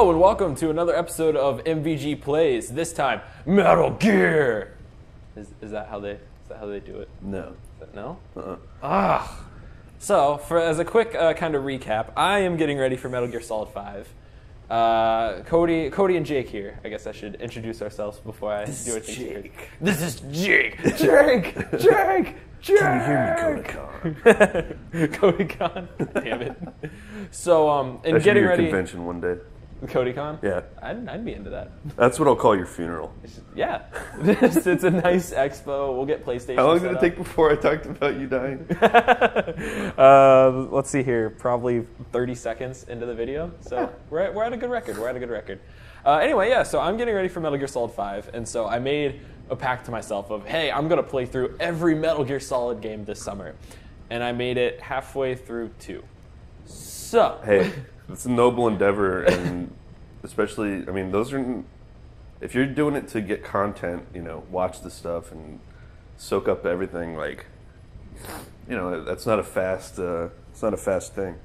Hello and welcome to another episode of MVG Plays. This time, Metal Gear. Is that how they do it? No. No? So, as a quick kind of recap, I am getting ready for Metal Gear Solid 5. Cody and Jake here. I guess I should introduce ourselves before I do anything. Jake. This is Jake. Jake. Jake. Jake. Can you hear me, Cody? Cody Con. Damn it. So, in That should be getting your ready. convention one day. Cody Con? Yeah. I'd be into that. That's what I'll call your funeral. Yeah. It's a nice expo. We'll get PlayStation. How long set did it up. take before I talked about you dying? Let's see here. Probably 30 seconds into the video. So we're at a good record. Anyway, yeah, so I'm getting ready for Metal Gear Solid 5. And so I made a pact to myself of, hey, I'm going to play through every Metal Gear Solid game this summer. And I made it halfway through 2. So. Hey, it's a noble endeavor, and especially, I mean, those are, if you're doing it to get content, watch the stuff and soak up everything, that's not a fast, it's not a fast thing.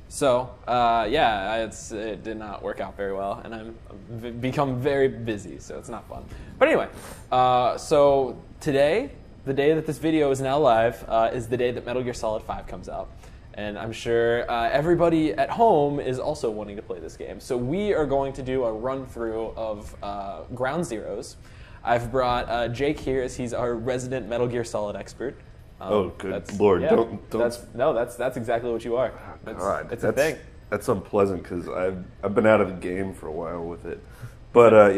So, it did not work out very well, and I've become very busy, so it's not fun. But anyway, so today, the day that this video is now live, is the day that Metal Gear Solid 5 comes out. And I'm sure everybody at home is also wanting to play this game. So we are going to do a run-through of Ground Zeroes. I've brought Jake here as he's our resident Metal Gear Solid expert. Oh, good Lord! Yeah, don't. That's exactly what you are. God, it's a thing. That's unpleasant because I've been out of the game for a while with it. But I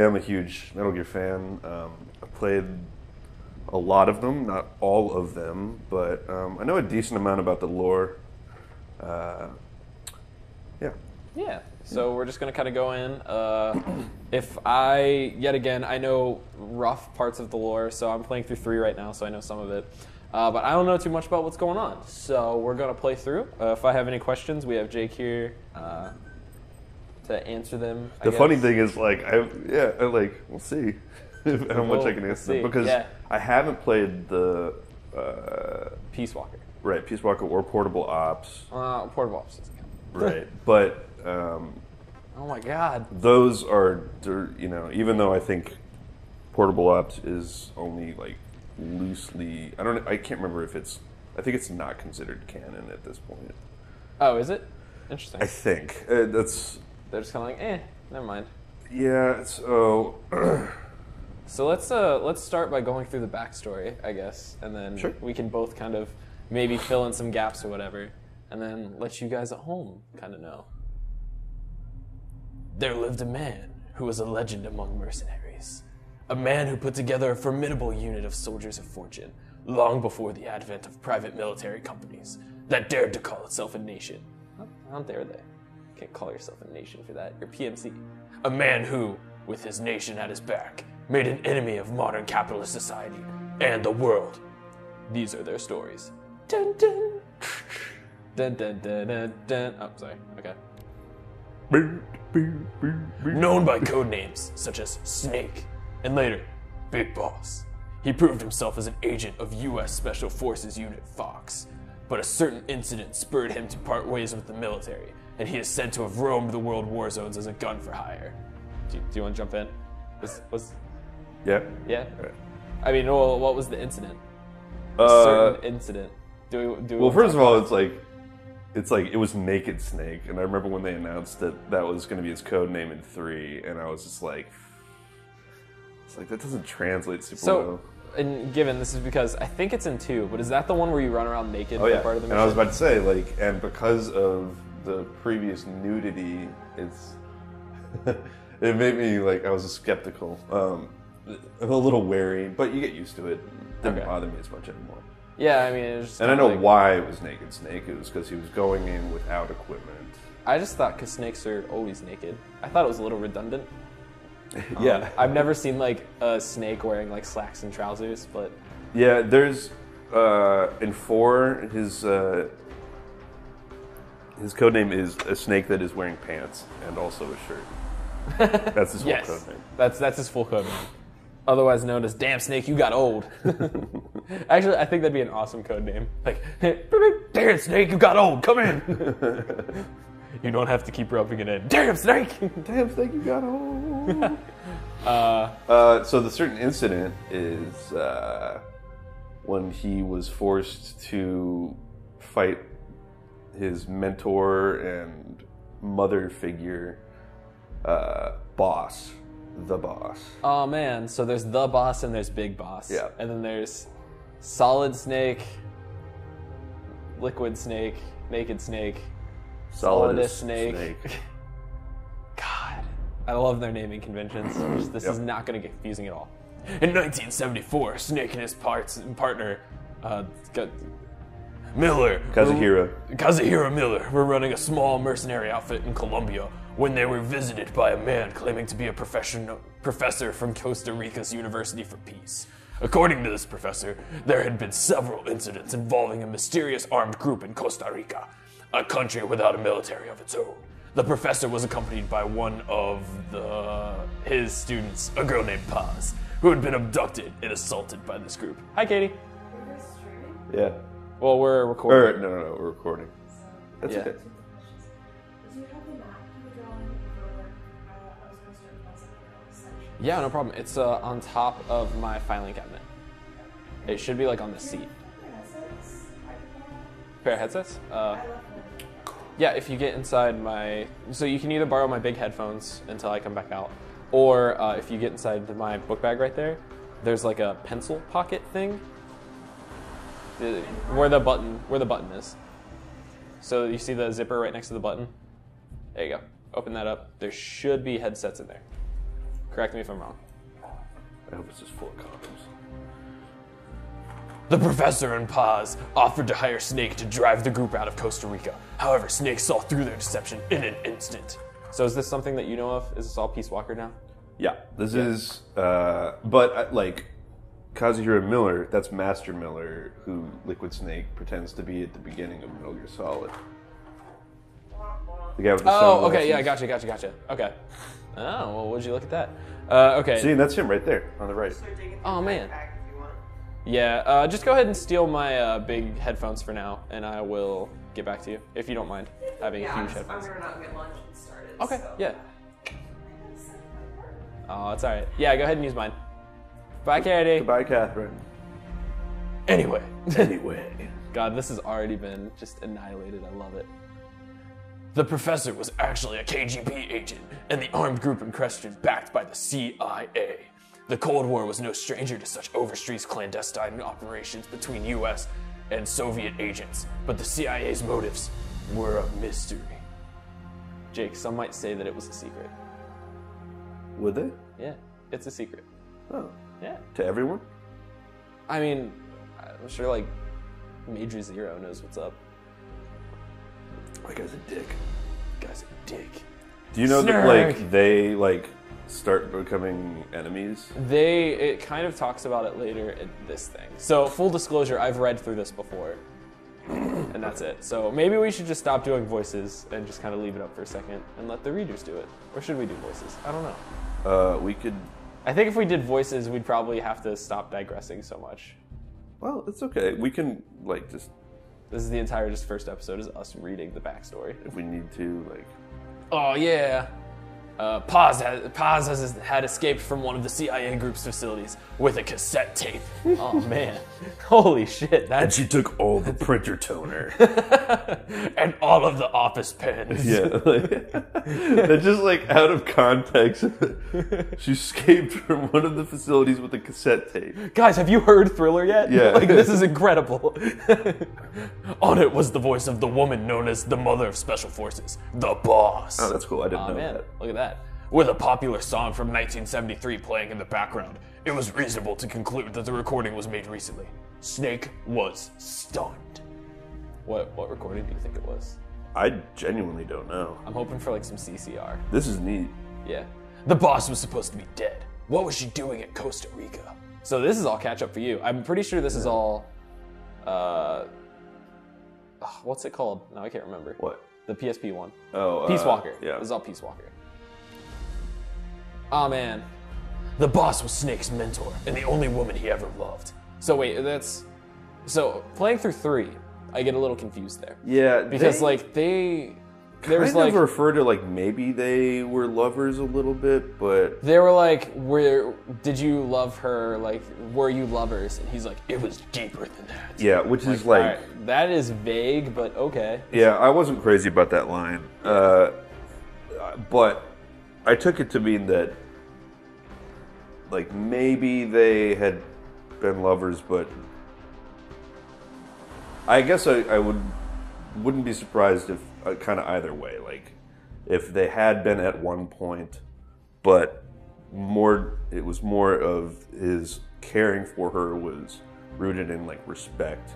am a huge Metal Gear fan. I played a lot of them, not all of them, but I know a decent amount about the lore. Yeah. So we're just going to kind of go in. I know rough parts of the lore, so I'm playing through 3 right now, so I know some of it. But I don't know too much about what's going on. So we're going to play through. If I have any questions, we have Jake here to answer them. The funny thing is, we'll see how much I can answer them, because I haven't played the Peace Walker. Right, Peace Walker or Portable Ops. Portable Ops doesn't count. Right, but oh my God, those are, even though I think Portable Ops is only loosely, I can't remember if I think it's not considered canon at this point. Oh, is it? Interesting. I think that's. They're just kind of never mind. Yeah. So. So let's start by going through the backstory, I guess, and then we can both kind of maybe fill in some gaps or whatever, and then let you guys at home kind of know. There lived a man who was a legend among mercenaries, a man who put together a formidable unit of soldiers of fortune long before the advent of private military companies that dared to call itself a nation. How dare they? You can't call yourself a nation for that. You're PMC. A man who, with his nation at his back, made an enemy of modern capitalist society and the world. These are their stories. Dun dun. Dun dun dun dun dun. Oh, sorry. Okay. Known by code names such as Snake and later Big Boss, he proved himself as an agent of U.S. Special Forces Unit Fox. But a certain incident spurred him to part ways with the military, and he is said to have roamed the world war zones as a gun for hire. Do you want to jump in? Yeah. Yeah. Right. I mean, what was the incident? A certain incident. Well, first of all, it's like it was Naked Snake, and I remember when they announced that was going to be his code name in 3, and I was just like, that doesn't translate super well. And given this is because I think it's in 2, but is that the one where you run around naked for part of the mission? And I was about to say, and because of the previous nudity, it made me I was skeptical. A little wary, but you get used to it. It didn't bother me as much anymore. Yeah, I mean, it was just. And I know why it was Naked Snake. It was because he was going in without equipment. I just thought because snakes are always naked. I thought it was a little redundant. Yeah, I've never seen a snake wearing slacks and trousers, but yeah, there's in 4 his code name is a snake that is wearing pants and also a shirt. That's his full code name. That's his full code name. Otherwise known as Damn Snake, You Got Old. Actually, I think that'd be an awesome code name. Damn Snake, You Got Old, come in. You don't have to keep rubbing it in. Damn, Snake! Damn, Snake, you got home. So the certain incident is when he was forced to fight his mentor and mother figure, boss. The boss. Oh man, so there's the boss and there's Big Boss. Yeah. And then there's Solid Snake, Liquid Snake, Naked Snake, Solidus Snake. God, I love their naming conventions. This is not going to get confusing at all. In 1974, Snake and his partner, Kazuhiro Miller, were running a small mercenary outfit in Colombia when they were visited by a man claiming to be a professor from Costa Rica's University for Peace. According to this professor, there had been several incidents involving a mysterious armed group in Costa Rica, a country without a military of its own. The professor was accompanied by one of his students, a girl named Paz, who had been abducted and assaulted by this group. Hi, Katie. Yeah. Well, we're recording. No, we're recording. That's okay. Yeah, no problem. It's on top of my filing cabinet. It should be like on the seat. Pair of headsets? Yeah, if you get inside my... So you can either borrow my big headphones until I come back out, or if you get inside my book bag right there, there's like a pencil pocket thing where the button is. So you see the zipper right next to the button? There you go. Open that up. There should be headsets in there. Correct me if I'm wrong. I hope it's just full of condoms. The professor and Paz offered to hire Snake to drive the group out of Costa Rica. However, Snake saw through their deception in an instant. So is this something that you know of? Is this all Peace Walker now? Yeah, this is, but like, Kazuhiro Miller, that's Master Miller, who Liquid Snake pretends to be at the beginning of Metal Gear Solid. The guy with the sunglasses. Okay, yeah, gotcha. Okay. Oh, well, would you look at that? Okay. See, that's him right there, on the right. Oh, man. Yeah, just go ahead and steal my big headphones for now, and I will get back to you, if you don't mind having huge headphones. I'm going to get lunch and started. Okay, so. yeah. Oh, it's all right. Yeah, go ahead and use mine. Bye, Katie. Goodbye, Catherine. Anyway. Anyway. God, this has already been just annihilated. I love it. The professor was actually a KGB agent, and the armed group in question backed by the CIA. The Cold War was no stranger to such overseas clandestine operations between US and Soviet agents, but the CIA's motives were a mystery. Jake, some might say that it was a secret. Would they? Yeah, it's a secret. Oh. Yeah. To everyone? I mean, I'm sure, like, Major Zero knows what's up. That guy's a dick. Guy's a dick. Do you know that, Snark. like, they, like, start becoming enemies? It kind of talks about it later in this thing. So, full disclosure, I've read through this before. And that's it. So, maybe we should just stop doing voices and just kind of leave it up for a second and let the readers do it. Or should we do voices? I don't know. We could... I think if we did voices, we'd probably have to stop digressing so much. Well, it's okay. We can, like, just... This is the entire just first episode is us reading the backstory. If we need to, like... Oh, yeah. Paz had escaped from one of the CIA group's facilities with a cassette tape. Oh, man. Holy shit. And she took all the printer toner. And all of the office pens. Yeah. Like, that's just, like, out of context. She escaped from one of the facilities with a cassette tape. Guys, have you heard Thriller yet? Yeah. Like, this is incredible. On it was the voice of the woman known as the Mother of Special Forces, the Boss. Oh, that's cool. I didn't know Man, that. look at that. With a popular song from 1973 playing in the background, it was reasonable to conclude that the recording was made recently. Snake was stunned. What recording do you think it was? I genuinely don't know. I'm hoping for like some CCR. This is neat. Yeah. The boss was supposed to be dead. What was she doing at Costa Rica? So this is all catch up for you. I'm pretty sure this is all, what's it called? No, I can't remember. What? The PSP one. Oh, Peace Walker. Yeah. This is all Peace Walker. Oh man. The boss was Snake's mentor and the only woman he ever loved. So wait, so playing through 3, I get a little confused there. Yeah. Because like they there was kind of like refer to like maybe they were lovers a little bit, but they were like, did you love her? Like, were you lovers? And he's like, it was deeper than that. yeah, which is like alright, that is vague, but okay. yeah, I wasn't crazy about that line, but I took it to mean that like maybe they had been lovers, but I guess I wouldn't be surprised if kind of either way, like if they had been at one point, but it was more of his caring for her was rooted in like respect,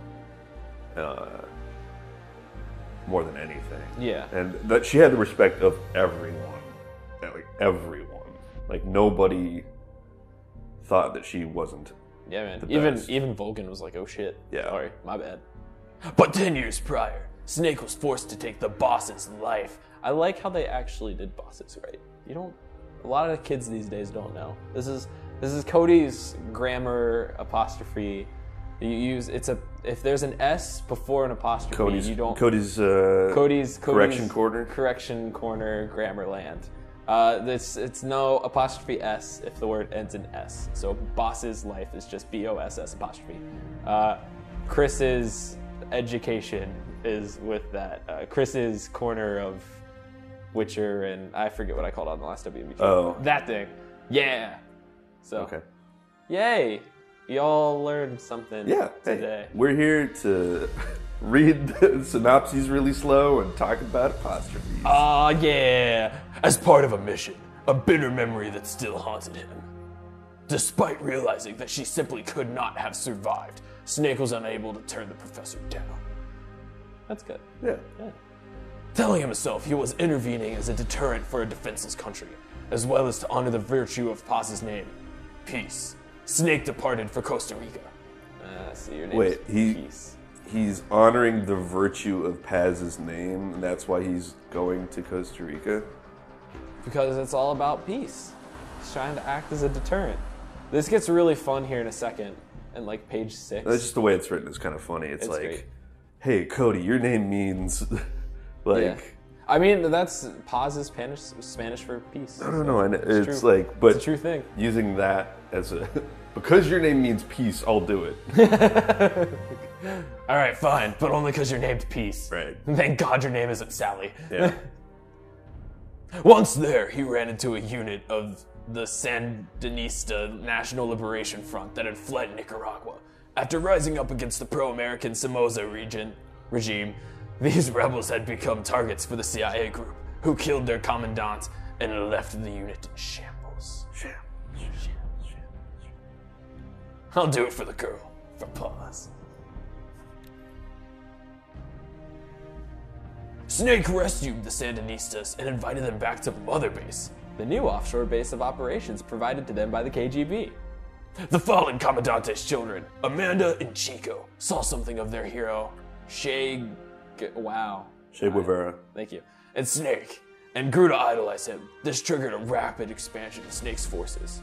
more than anything. Yeah, and that she had the respect of everyone, like nobody thought that she wasn't. Yeah, man. The best. Even Vulcan was like, oh shit. Yeah. Sorry, my bad. But 10 years prior, Snake was forced to take the boss's life. I like how they actually did bosses right. A lot of kids these days don't know. This is Cody's grammar apostrophe. If there's an S before an apostrophe, you don't. Cody's correction corner grammar land. It's no apostrophe S if the word ends in S. So boss's life is just BOSS apostrophe. Chris's education is with that. Chris's corner of Witcher, and I forget what I called it on the last WMVG. Oh. That thing. Yeah. So. Okay. Yay. Y'all learned something today. Hey, we're here to read the synopses really slow and talk about apostrophes. Ah, yeah. As part of a mission, a bitter memory that still haunted him. Despite realizing that she simply could not have survived, Snake was unable to turn the professor down. That's good. Yeah. Telling himself he was intervening as a deterrent for a defenseless country, as well as to honor the virtue of Paz's name, peace. Snake departed for Costa Rica. See, your name's Peace. He's honoring the virtue of Paz's name, and that's why he's going to Costa Rica? Because it's all about peace. He's trying to act as a deterrent. This gets really fun here in a second, and like page 6. That's just the way it's written. It's kind of funny. It's like, great. Hey, Cody, your name means like. Yeah. I mean, that's Paz is Spanish for peace. I don't know. And it's true. like, but it's a true thing. Using that as a because your name means peace, I'll do it. All right, fine, but only because your name's Peace. Right. Thank God your name isn't Sally. Yeah. Once there, he ran into a unit of the Sandinista National Liberation Front that had fled Nicaragua. After rising up against the pro-American Somoza regime, these rebels had become targets for the CIA group, who killed their commandant and left the unit in shambles. I'll do it for the girl, for Paz. Snake rescued the Sandinistas and invited them back to Mother Base, the new offshore base of operations provided to them by the KGB. The fallen Commandante's children, Amanda and Chico, saw something of their hero, Che Guevara. Thank you. And Snake, and grew to idolize him. This triggered a rapid expansion of Snake's forces.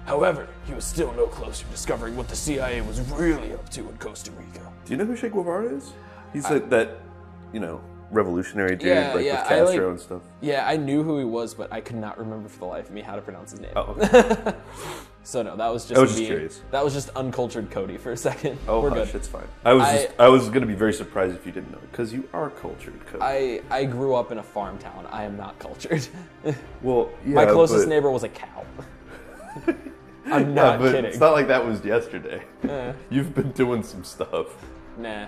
However, he was still no closer discovering what the CIA was really up to in Costa Rica. Do you know who Che Guevara is? He's like that, revolutionary dude, with Castro and stuff. Yeah, I knew who he was, but I could not remember for the life of me how to pronounce his name. Oh, okay. So no, that was just I was just curious. That was just uncultured Cody for a second. Oh, We're hush, good. It's fine. I was going to be very surprised if you didn't know, because you are cultured, Cody. I grew up in a farm town. I am not cultured. Well, yeah, my closest neighbor was a cow. I'm not kidding. It's not like that was yesterday. You've been doing some stuff. Nah.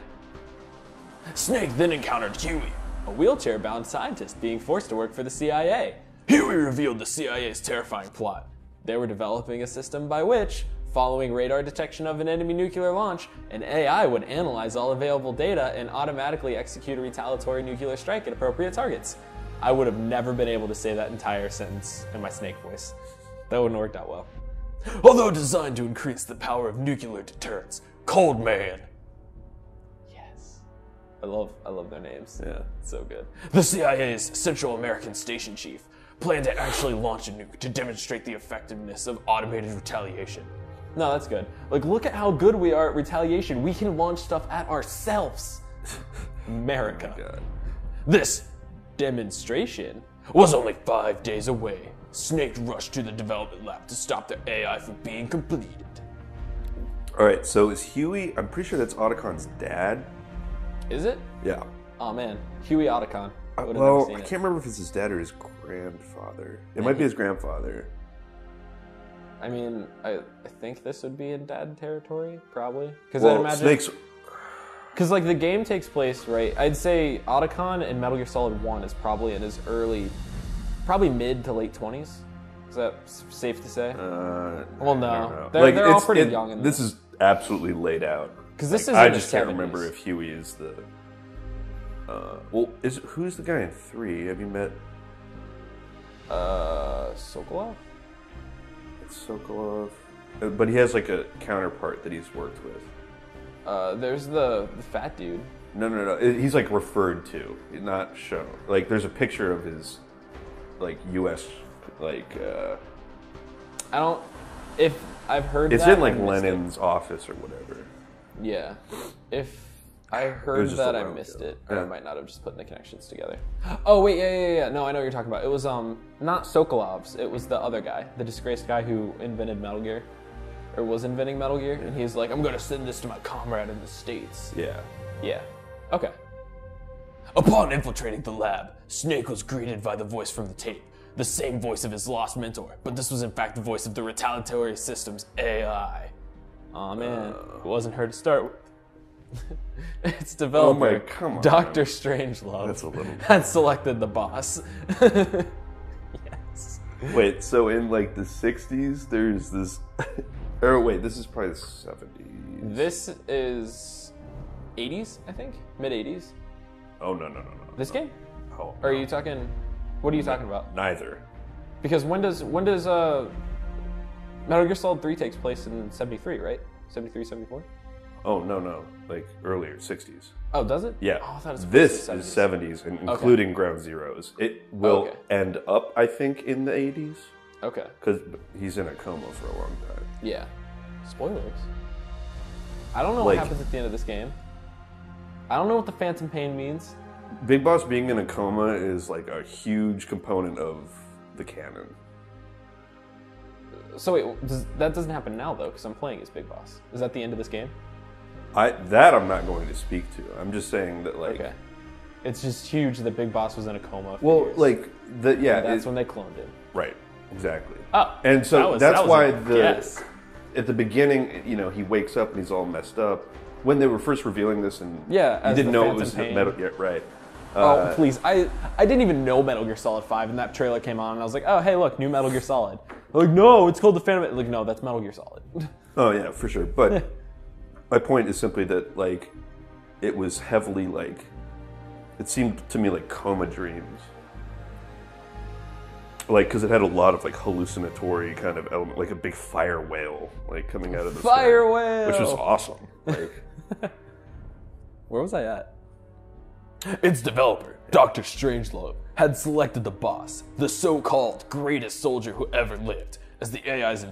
Snake then encountered Huey, a wheelchair-bound scientist being forced to work for the CIA. Huey revealed the CIA's terrifying plot. They were developing a system by which, following radar detection of an enemy nuclear launch, an AI would analyze all available data and automatically execute a retaliatory nuclear strike at appropriate targets. I would have never been able to say that entire sentence in my Snake voice. That wouldn't have worked out well. Although designed to increase the power of nuclear deterrence, Cold Man. Yes. I love their names. Yeah. It's so good. The CIA's Central American Station Chief planned to actually launch a nuke to demonstrate the effectiveness of automated retaliation. No, that's good. Like, look at how good we are at retaliation. We can launch stuff at ourselves. America. Oh my God. This demonstration was only 5 days away. Snake rushed to the development lab to stop their AI from being completed. All right, so is Huey? I'm pretty sure that's Otacon's dad. Is it? Yeah. Oh man, Huey Otacon. Well, I can't remember if it's his dad or his grandfather. It might be his grandfather. I mean, I think this would be in dad territory, probably. Because Well, I'd imagine. Snake's. Because like the game takes place, right? I'd say Otacon in Metal Gear Solid 1 is probably in his early, probably mid to late 20s. Is that safe to say? Well, no. They're all pretty young in this. This is absolutely laid out. Because this is I in the just can't 70s. remember if Huey is the. Who's the guy in 3? Have you met? Sokolov? It's Sokolov, but he has like a counterpart that he's worked with. There's the fat dude. No. He's like referred to, not shown. Like there's a picture of his, like U.S. like. I don't. If I've heard it's that, in like I missed Lenin's office or whatever. Yeah. If I heard just that, a I while missed ago. it. Or Yeah. I might not have just put the connections together. Oh wait, yeah. No, I know what you're talking about. It was not Sokolov's. It was the other guy, the disgraced guy who invented Metal Gear, or was inventing Metal Gear, and he's like, I'm gonna send this to my comrade in the States. Yeah. Yeah. Okay. Upon infiltrating the lab, Snake was greeted by the voice from the tape. The same voice of his lost mentor, but this was in fact the voice of the retaliatory system's AI. Aw man, it wasn't her to start with. Its developer, come on, Dr. Strangelove, That's a little- had selected the boss. Yes. Wait, so in like the 60s, there's this. Or wait, this is probably the 70s. This is 80s, I think? Mid-80s? Oh, no. This game? Oh, Or are no. you talking... What are you talking about? Neither. Because when does Metal Gear Solid 3 takes place in 73, right? 73, 74? Oh, no. Like earlier, 60s. Oh, does it? Yeah. Oh, I thought it was This the is 70s, including Ground Zeroes. It will end up, I think, in the 80s. Okay. Because he's in a coma for a long time. Yeah. Spoilers. I don't know what happens at the end of this game. I don't know what the Phantom Pain means. Big Boss being in a coma is like a huge component of the canon. So wait, that doesn't happen now though, because I'm playing as Big Boss. Is that the end of this game? That I'm not going to speak to. I'm just saying that like. Okay. It's just huge that Big Boss was in a coma for years. like That's when they cloned him. Right. Exactly. Oh. And so that that's was why a guess. at the beginning, he wakes up and he's all messed up. When they were first revealing this, and Yeah, you as didn't the know it Phantom was Pain. Metal. Yeah, right. Oh, please. I didn't even know Metal Gear Solid 5, and that trailer came on, and I was like, oh, hey, look, new Metal Gear Solid. They're like, no, it's called the Phantom... Like, no, that's Metal Gear Solid. Oh, yeah, for sure. But my point is simply that, like, it was heavily, like... It seemed to me like coma dreams. Like, because it had a lot of, like, hallucinatory kind of element, like a big fire whale, like, coming out of the Fire sky, whale! which was awesome. Like... Where was I at? Its developer, Dr. Strangelove, had selected the boss, the so-called greatest soldier who ever lived, as the AI's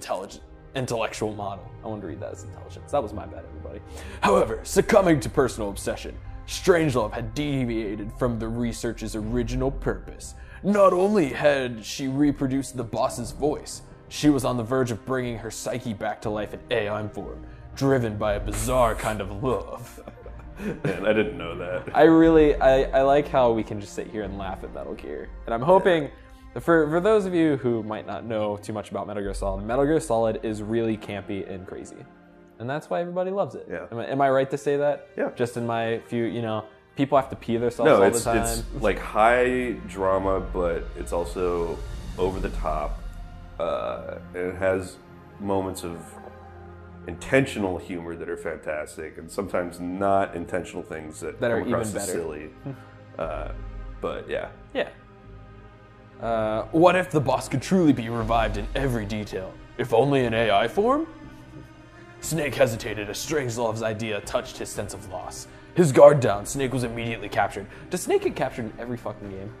intellectual model. I wanted to read that as intelligence. That was my bad, everybody. However, succumbing to personal obsession, Strangelove had deviated from the research's original purpose. Not only had she reproduced the boss's voice, she was on the verge of bringing her psyche back to life in AI form, driven by a bizarre kind of love. Man, I didn't know that. I like how we can just sit here and laugh at Metal Gear. And I'm hoping, for those of you who might not know too much about Metal Gear Solid is really campy and crazy. And that's why everybody loves it. Yeah. Am I right to say that? Yeah. Just in my few, people have to pee themselves all the time. It's like high drama, but it's also over the top. And it has moments of intentional humor that are fantastic, and sometimes not intentional things that are come across even as better. silly. But yeah. Yeah. What if the boss could truly be revived in every detail, if only in AI form? Snake hesitated as Strangelove's idea touched his sense of loss. His guard down, Snake was immediately captured. Does Snake get captured in every fucking game?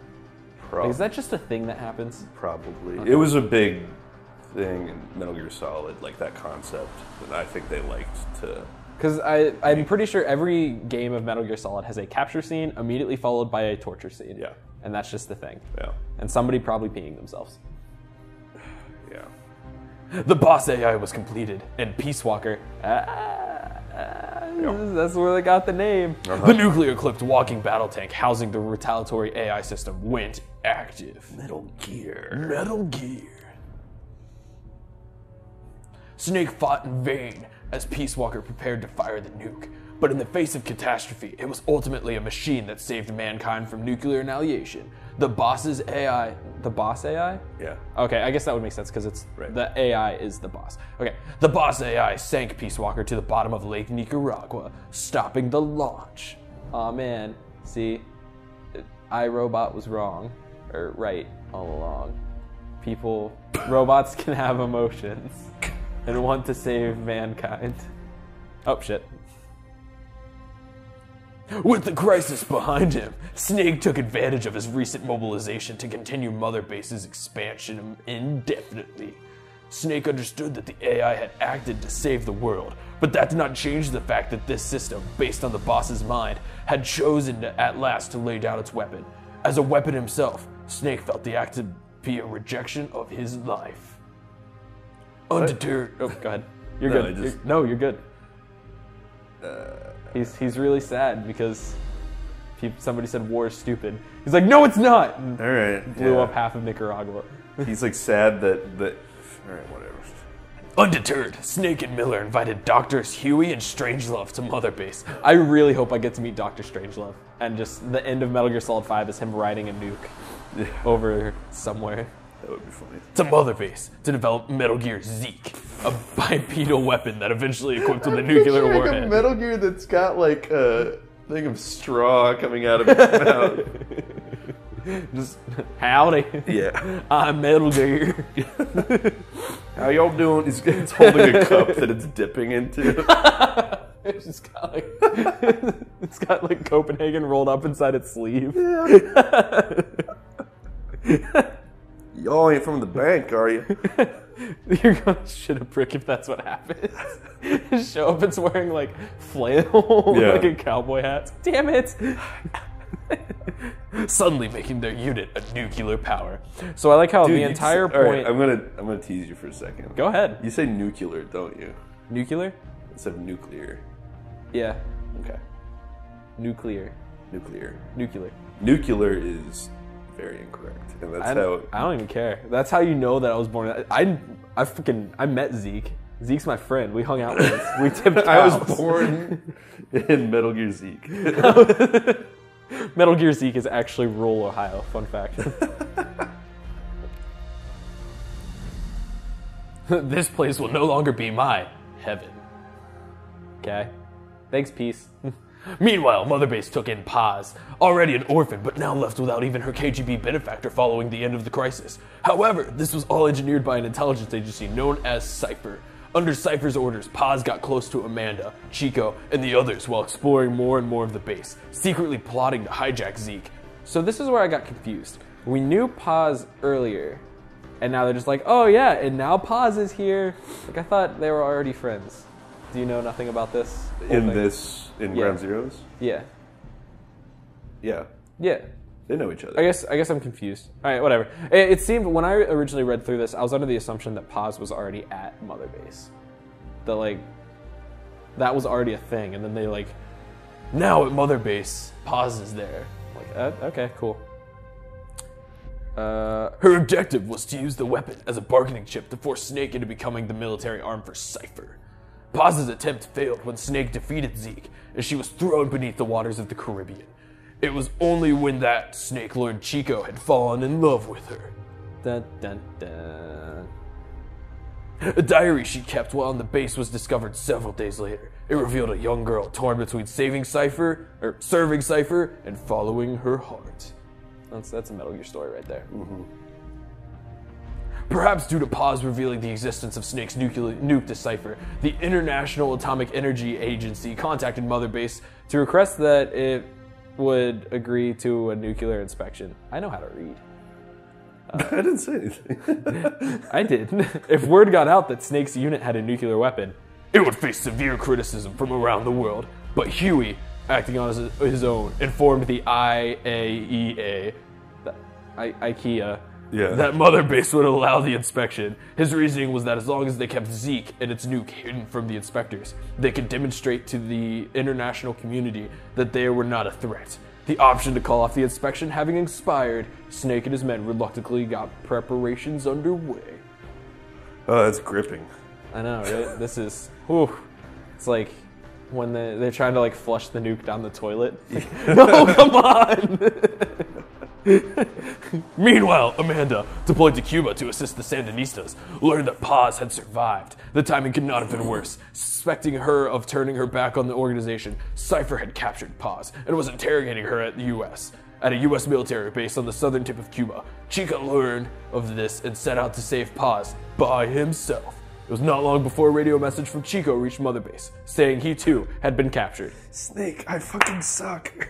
Like, is that just a thing that happens? Probably. Okay. It was a big thing in Metal Gear Solid, like that concept, that I think they liked to... Because I'm pretty sure every game of Metal Gear Solid has a capture scene immediately followed by a torture scene. Yeah. And that's just the thing. Yeah. And somebody probably peeing themselves. Yeah. The boss AI was completed, and Peace Walker. That's where they got the name. the nuclear-equipped walking battle tank housing the retaliatory AI system went active. Metal Gear. Metal Gear. Snake fought in vain as Peace Walker prepared to fire the nuke. But in the face of catastrophe, it was ultimately a machine that saved mankind from nuclear annihilation. The boss's AI... The boss AI? Yeah. Okay, I guess that would make sense because it's Right. the AI is the boss. Okay, The boss AI sank Peace Walker to the bottom of Lake Nicaragua, stopping the launch. aw man, see, iRobot was wrong, or right all along. Robots can have emotions and want to save mankind. Oh shit. With the crisis behind him, Snake took advantage of his recent mobilization to continue Mother Base's expansion indefinitely. Snake understood that the AI had acted to save the world, but that did not change the fact that this system, based on the boss's mind, had chosen at last to lay down its weapon. As a weapon himself, Snake felt the act to be a rejection of his life. Undeterred. Oh, go ahead. You're No, good. I just- You're good. He's really sad because somebody said war is stupid. He's like, no, it's not. And All right. blew yeah. up half of Nicaragua. He's like sad that. All right, whatever. Undeterred, Snake and Miller invited Doctors Huey and Strangelove to Mother Base. I really hope I get to meet Dr. Strangelove. And just the end of Metal Gear Solid 5 is him riding a nuke over somewhere. That would be funny. To Mother Base to develop Metal Gear Zeke, a bipedal weapon that eventually equipped with a nuclear warhead. Metal Gear that's got like a thing of straw coming out of its mouth. Just, howdy. Yeah. I'm Metal Gear. How y'all doing? It's holding a cup that it's dipping into. It's just got like, it's got like Copenhagen rolled up inside its sleeve. Y'all ain't from the bank, are you? You're gonna shit a brick if that's what happens. Show up, it's wearing like flannel, Yeah. like a cowboy hat. Damn it! Suddenly making their unit a nuclear power. So I like how Dude, the you entire all point. right, I'm gonna tease you for a second. Go ahead. You say nuclear, don't you? Nuclear? Instead of nuclear. Yeah. Okay. Nuclear. Nuclear. Nuclear. Nuclear is very incorrect, and that's I don't even care. That's how you know that I was born. I met Zeke. Zeke's my friend. We hung out once. We tipped I was cows. born in Metal Gear Zeke. Metal Gear Zeke is actually rural Ohio. Fun fact. This place will no longer be my heaven. Okay. Thanks, peace. Meanwhile, Mother Base took in Paz, already an orphan, but now left without even her KGB benefactor following the end of the crisis. However, this was all engineered by an intelligence agency known as Cypher. Under Cypher's orders, Paz got close to Amanda, Chico, and the others while exploring more and more of the base, secretly plotting to hijack Zeke. So this is where I got confused. We knew Paz earlier, and now they're just like, oh yeah, and now Paz is here. Like, I thought they were already friends. Do you know nothing about this? whole thing? In Yeah. Ground Zeroes? Yeah. Yeah. Yeah. They know each other. I guess I'm confused. All right, whatever. It seemed when I originally read through this, I was under the assumption that Paz was already at Mother Base. That like that was already a thing, and then they like Now at Mother Base, Paz is there. like okay, cool. Her objective was to use the weapon as a bargaining chip to force Snake into becoming the military arm for Cypher. Paz's attempt failed when Snake defeated Zeke, and she was thrown beneath the waters of the Caribbean. It was only when that Snake learned Chico had fallen in love with her. Dun, dun, dun. A diary she kept while on the base was discovered several days later. It revealed a young girl torn between serving Cypher, and following her heart. That's a Metal Gear story right there. Perhaps due to Paz revealing the existence of Snake's nuke to Cypher, the International Atomic Energy Agency contacted Mother Base. To request that it would agree to a nuclear inspection. I know how to read. I didn't say anything. I did. If word got out that Snake's unit had a nuclear weapon, It would face severe criticism from around the world, but Huey, acting on his own, informed the IAEA IKEA. Yeah. That Mother Base would allow the inspection. His reasoning was that as long as they kept Zeke and its nuke hidden from the inspectors, they could demonstrate to the international community that they were not a threat. The option to call off the inspection having expired, Snake and his men reluctantly got preparations underway. Oh, that's gripping. I know, right? This is, whew. It's like when they're trying to like flush the nuke down the toilet. No, come on! Meanwhile, Amanda, deployed to Cuba to assist the Sandinistas, learned that Paz had survived. The timing could not have been worse. Suspecting her of turning her back on the organization, Cypher had captured Paz and was interrogating her at a U.S. military base on the southern tip of Cuba. Chico learned of this and set out to save Paz by himself. It was not long before a radio message from Chico reached Mother Base, saying he too had been captured. Snake, I fucking suck.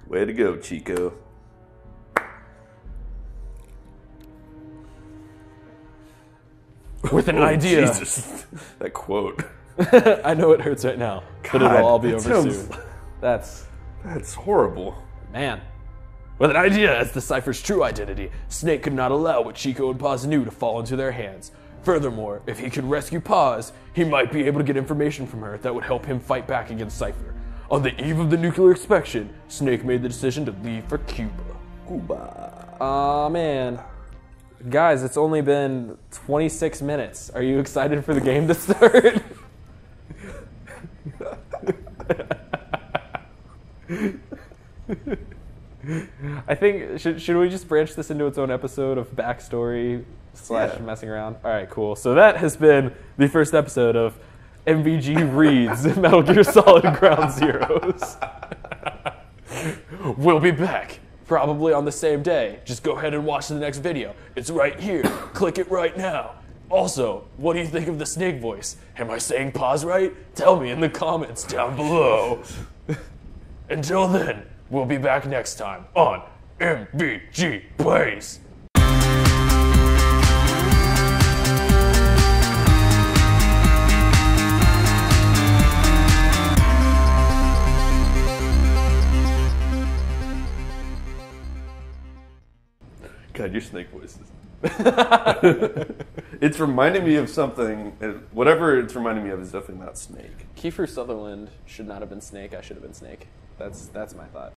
Way to go, Chico. With an idea. Jesus. That quote. I know it hurts right now, but it'll all be over soon. That's horrible. Man. With an idea as to Cypher's true identity, Snake could not allow what Chico and Paz knew to fall into their hands. Furthermore, if he could rescue Paz, he might be able to get information from her that would help him fight back against Cypher. On the eve of the nuclear inspection, Snake made the decision to leave for Cuba. Aw, man. Guys, it's only been 26 minutes. Are you excited for the game to start? I think, should we just branch this into its own episode of backstory / messing around? All right, cool. So that has been the first episode of MVG Reads Metal Gear Solid Ground Zeroes. We'll be back, probably on the same day. Just go ahead and watch the next video. It's right here. Click it right now. Also, what do you think of the Snake voice? Am I saying pause right? Tell me in the comments down below. Until then, we'll be back next time on MVG Plays. God, your Snake voice is... It's reminding me of something. Whatever it's reminding me of is definitely not Snake. Kiefer Sutherland should not have been Snake. I should have been Snake. That's my thought.